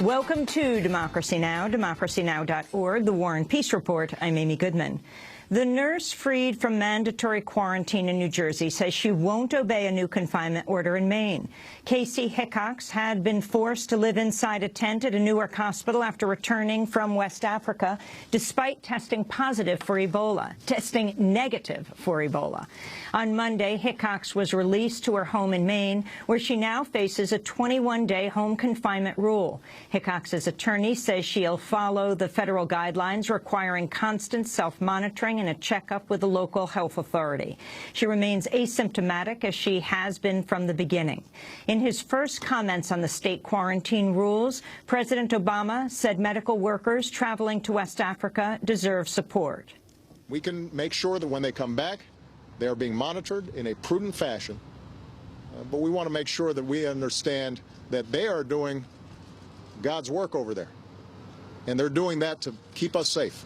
Welcome to Democracy Now!, democracynow.org, The War and Peace Report. I'm Amy Goodman. The nurse freed from mandatory quarantine in New Jersey says she won't obey a new confinement order in Maine. Casey Hickox had been forced to live inside a tent at a Newark hospital after returning from West Africa, despite testing negative for Ebola. On Monday, Hickox was released to her home in Maine, where she now faces a 21-day home confinement rule. Hickox's attorney says she'll follow the federal guidelines requiring constant self-monitoring and a checkup with the local health authority. She remains asymptomatic, as she has been from the beginning. In his first comments on the state quarantine rules, President Obama said medical workers traveling to West Africa deserve support. We can make sure that when they come back, they are being monitored in a prudent fashion, but we want to make sure that we understand that they are doing God's work over there, and they're doing that to keep us safe.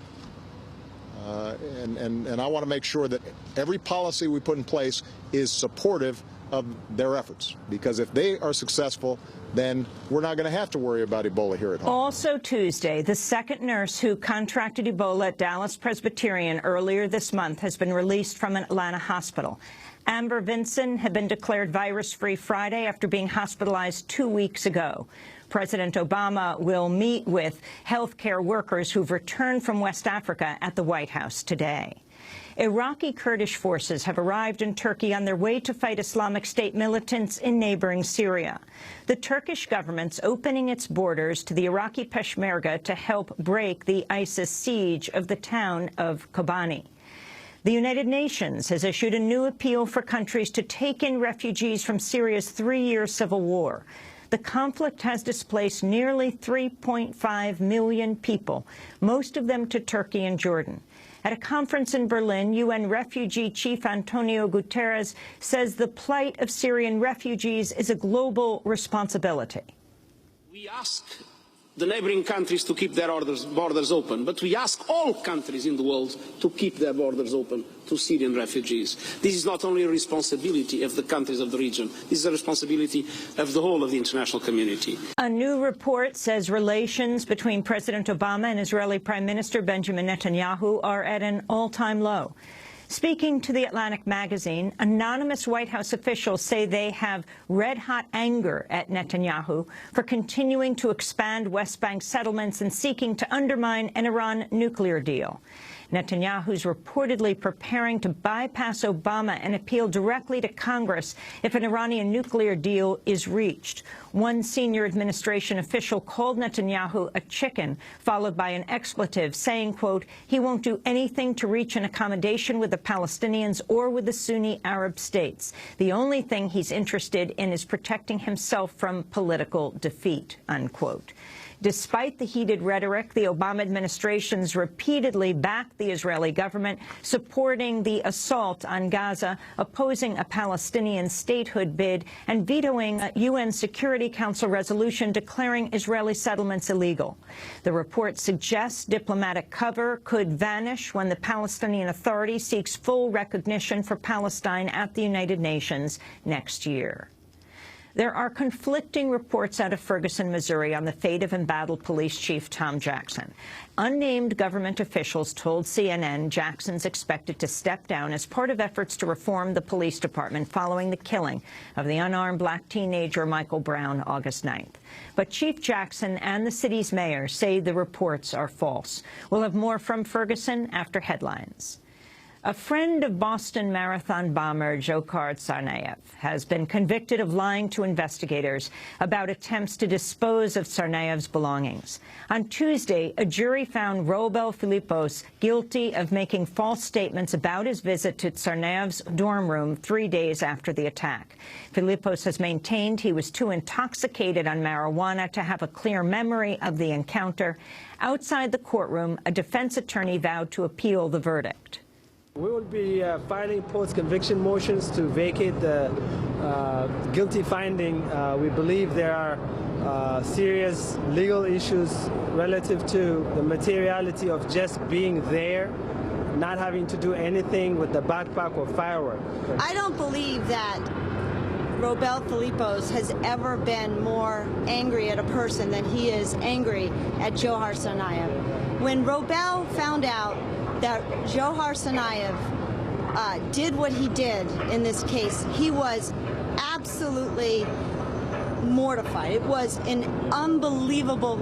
And I want to make sure that every policy we put in place is supportive of their efforts, because if they are successful, then we're not going to have to worry about Ebola here at home. Also Tuesday, the second nurse who contracted Ebola at Dallas Presbyterian earlier this month has been released from an Atlanta hospital. Amber Vinson had been declared virus-free Friday after being hospitalized 2 weeks ago. President Obama will meet with healthcare workers who've returned from West Africa at the White House today. Iraqi Kurdish forces have arrived in Turkey on their way to fight Islamic State militants in neighboring Syria. The Turkish government's opening its borders to the Iraqi Peshmerga to help break the ISIS siege of the town of Kobani. The United Nations has issued a new appeal for countries to take in refugees from Syria's 3-year civil war. The conflict has displaced nearly 3.5 million people, most of them to Turkey and Jordan. At a conference in Berlin, UN Refugee Chief Antonio Guterres says the plight of Syrian refugees is a global responsibility. We ask the neighboring countries to keep their borders open, but we ask all countries in the world to keep their borders open to Syrian refugees. This is not only a responsibility of the countries of the region, this is a responsibility of the whole of the international community. A new report says relations between President Obama and Israeli Prime Minister Benjamin Netanyahu are at an all-time low. Speaking to The Atlantic magazine, anonymous White House officials say they have red-hot anger at Netanyahu for continuing to expand West Bank settlements and seeking to undermine an Iran nuclear deal. Netanyahu's reportedly preparing to bypass Obama and appeal directly to Congress if an Iranian nuclear deal is reached. One senior administration official called Netanyahu a chicken, followed by an expletive, saying, quote, he won't do anything to reach an accommodation with the Palestinians or with the Sunni Arab states. The only thing he's interested in is protecting himself from political defeat, unquote. Despite the heated rhetoric, the Obama administration's repeatedly backed the Israeli government, supporting the assault on Gaza, opposing a Palestinian statehood bid, and vetoing a UN Security Council resolution declaring Israeli settlements illegal. The report suggests diplomatic cover could vanish when the Palestinian Authority seeks full recognition for Palestine at the United Nations next year. There are conflicting reports out of Ferguson, Missouri, on the fate of embattled police chief Tom Jackson. Unnamed government officials told CNN Jackson's expected to step down as part of efforts to reform the police department following the killing of the unarmed black teenager Michael Brown August 9th. But Chief Jackson and the city's mayor say the reports are false. We'll have more from Ferguson after headlines. A friend of Boston Marathon bomber Dzhokhar Tsarnaev has been convicted of lying to investigators about attempts to dispose of Tsarnaev's belongings. On Tuesday, a jury found Robel Phillipps guilty of making false statements about his visit to Tsarnaev's dorm room 3 days after the attack. Phillipps has maintained he was too intoxicated on marijuana to have a clear memory of the encounter. Outside the courtroom, a defense attorney vowed to appeal the verdict. We will be filing post-conviction motions to vacate the guilty finding. We believe there are serious legal issues relative to the materiality of just being there, not having to do anything with the backpack or firework. I don't believe that Robel Phillipps has ever been more angry at a person than he is angry at Johar Tsarnaev. When Robel found out that Johar Tsarnaev did what he did in this case, he was absolutely mortified. It was an unbelievable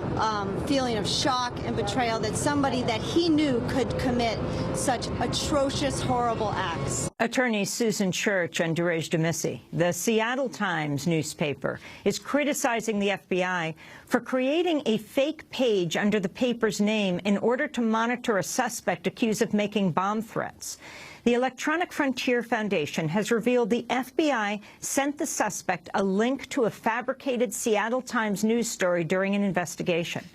feeling of shock and betrayal that somebody that he knew could commit such atrocious, horrible acts. Attorneys Susan Church and Durej Demissy, the Seattle Times newspaper, is criticizing the FBI for creating a fake page under the paper's name in order to monitor a suspect accused of making bomb threats. The Electronic Frontier Foundation has revealed the FBI sent the suspect a link to a fabricated Seattle Times news story during an investigation.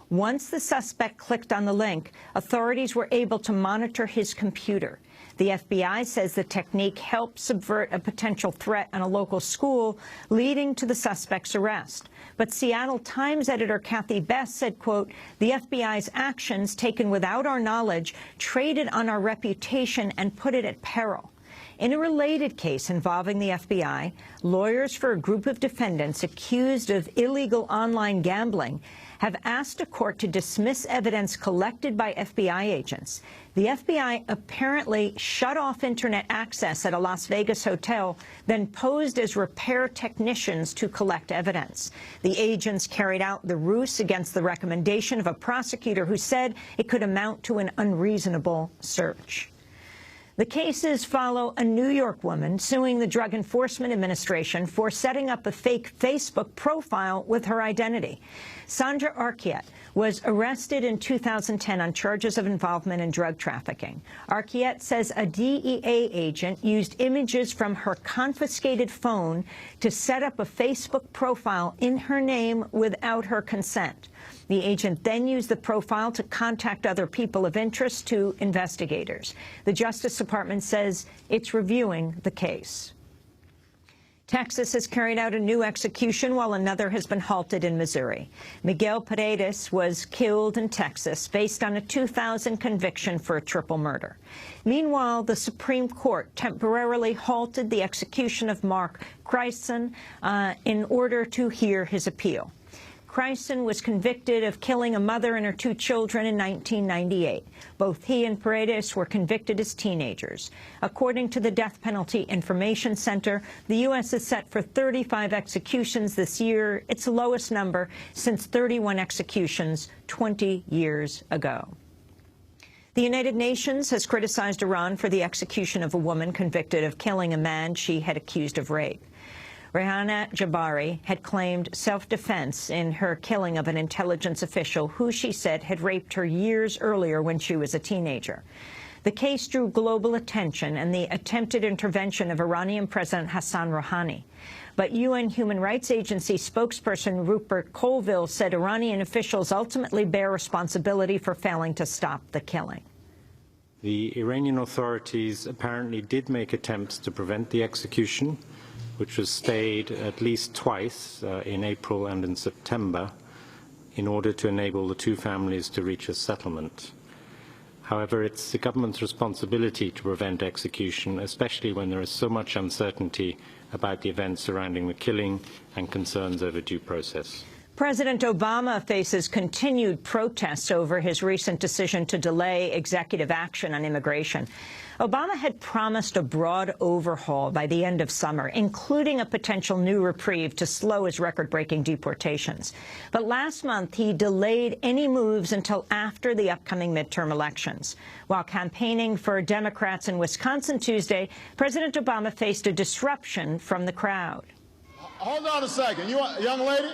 Once the suspect clicked on the link, authorities were able to monitor his computer. The FBI says the technique helped subvert a potential threat on a local school, leading to the suspect's arrest. But Seattle Times editor Kathy Best said, quote, "The FBI's actions, taken without our knowledge, traded on our reputation and put it at peril." In a related case involving the FBI, lawyers for a group of defendants accused of illegal online gambling have asked a court to dismiss evidence collected by FBI agents. The FBI apparently shut off Internet access at a Las Vegas hotel, then posed as repair technicians to collect evidence. The agents carried out the ruse against the recommendation of a prosecutor who said it could amount to an unreasonable search. The cases follow a New York woman suing the Drug Enforcement Administration for setting up a fake Facebook profile with her identity. Sandra Arquiette was arrested in 2010 on charges of involvement in drug trafficking. Arquiette says a DEA agent used images from her confiscated phone to set up a Facebook profile in her name without her consent. The agent then used the profile to contact other people of interest to investigators. The Justice Department says it's reviewing the case. Texas has carried out a new execution while another has been halted in Missouri. Miguel Paredes was killed in Texas based on a 2000 conviction for a triple murder. Meanwhile, the Supreme Court temporarily halted the execution of Mark Christen in order to hear his appeal. Christen was convicted of killing a mother and her 2 children in 1998. Both he and Paredes were convicted as teenagers. According to the Death Penalty Information Center, the U.S. is set for 35 executions this year, its lowest number since 31 executions 20 years ago. The United Nations has criticized Iran for the execution of a woman convicted of killing a man she had accused of rape. Rehana Jabari had claimed self-defense in her killing of an intelligence official who she said had raped her years earlier when she was a teenager. The case drew global attention and the attempted intervention of Iranian President Hassan Rouhani. But UN Human Rights Agency spokesperson Rupert Colville said Iranian officials ultimately bear responsibility for failing to stop the killing. The Iranian authorities apparently did make attempts to prevent the execution, which was stayed at least twice in April and in September, in order to enable the 2 families to reach a settlement. However, it's the government's responsibility to prevent execution, especially when there is so much uncertainty about the events surrounding the killing and concerns over due process. President Obama faces continued protests over his recent decision to delay executive action on immigration. Obama had promised a broad overhaul by the end of summer, including a potential new reprieve to slow his record-breaking deportations. But last month, he delayed any moves until after the upcoming midterm elections. While campaigning for Democrats in Wisconsin Tuesday, President Obama faced a disruption from the crowd. Hold on a second. Young lady,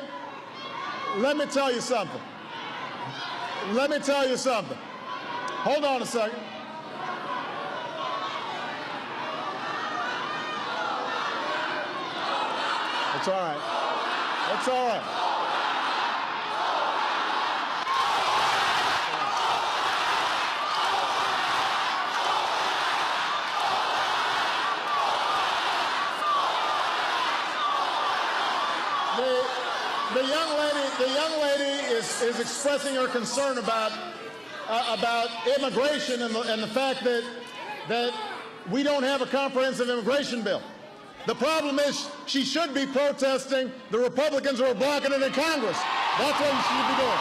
let me tell you something. Let me tell you something. Hold on a second. It's all right. It's all right. The young lady is expressing her concern about immigration and the fact that we don't have a comprehensive immigration bill. The problem is she should be protesting the Republicans who are blocking it in Congress. That's what she should be doing.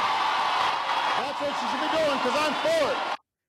That's what she should be doing, because I'm for it.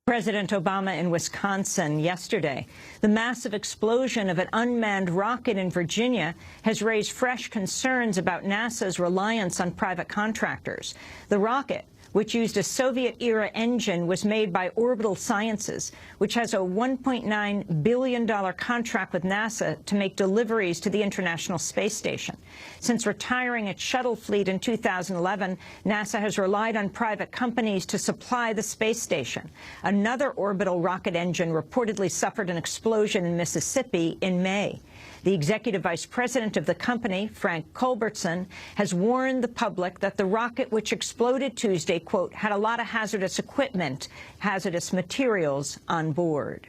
President Obama in Wisconsin yesterday. The massive explosion of an unmanned rocket in Virginia has raised fresh concerns about NASA's reliance on private contractors. The rocket, which used a Soviet-era engine, was made by Orbital Sciences, which has a $1.9 billion contract with NASA to make deliveries to the International Space Station. Since retiring its shuttle fleet in 2011, NASA has relied on private companies to supply the space station. Another orbital rocket engine reportedly suffered an explosion in Mississippi in May. The executive vice president of the company, Frank Culbertson, has warned the public that the rocket, which exploded Tuesday, quote, had a lot of hazardous equipment, hazardous materials on board.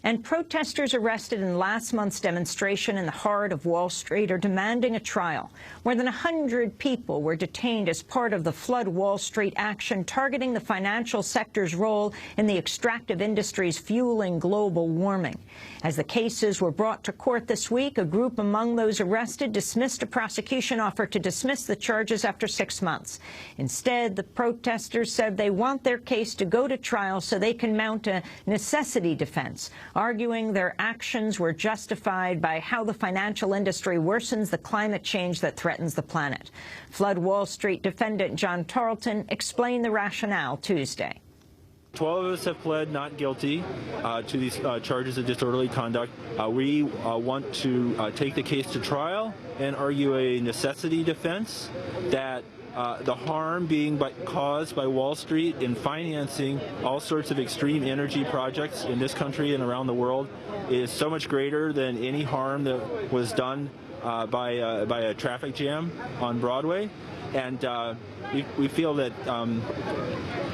And protesters arrested in last month's demonstration in the heart of Wall Street are demanding a trial. More than 100 people were detained as part of the Flood Wall Street action, targeting the financial sector's role in the extractive industries fueling global warming. As the cases were brought to court this week, a group among those arrested dismissed a prosecution offer to dismiss the charges after 6 months. Instead, the protesters said they want their case to go to trial so they can mount a necessity defense, arguing their actions were justified by how the financial industry worsens the climate change that threatens the planet. Flood Wall Street defendant John Tarleton explained the rationale Tuesday. 12 of us have pled not guilty to these charges of disorderly conduct. We want to take the case to trial and argue a necessity defense that the harm being caused by Wall Street in financing all sorts of extreme energy projects in this country and around the world is so much greater than any harm that was done by a traffic jam on Broadway. And we feel that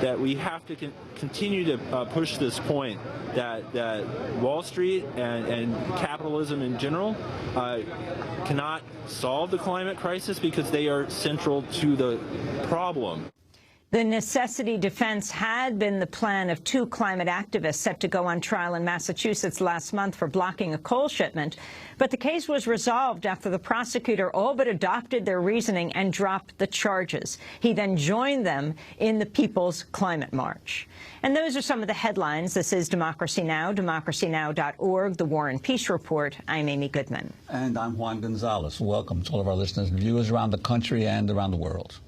that we have to continue to push this point that Wall Street and capitalism in general cannot solve the climate crisis because they are central to the problem. The necessity defense had been the plan of 2 climate activists set to go on trial in Massachusetts last month for blocking a coal shipment. But the case was resolved after the prosecutor all but adopted their reasoning and dropped the charges. He then joined them in the People's Climate March. And those are some of the headlines. This is Democracy Now!, democracynow.org, The War and Peace Report. I'm Amy Goodman. And I'm Juan Gonzalez. Welcome to all of our listeners and viewers around the country and around the world.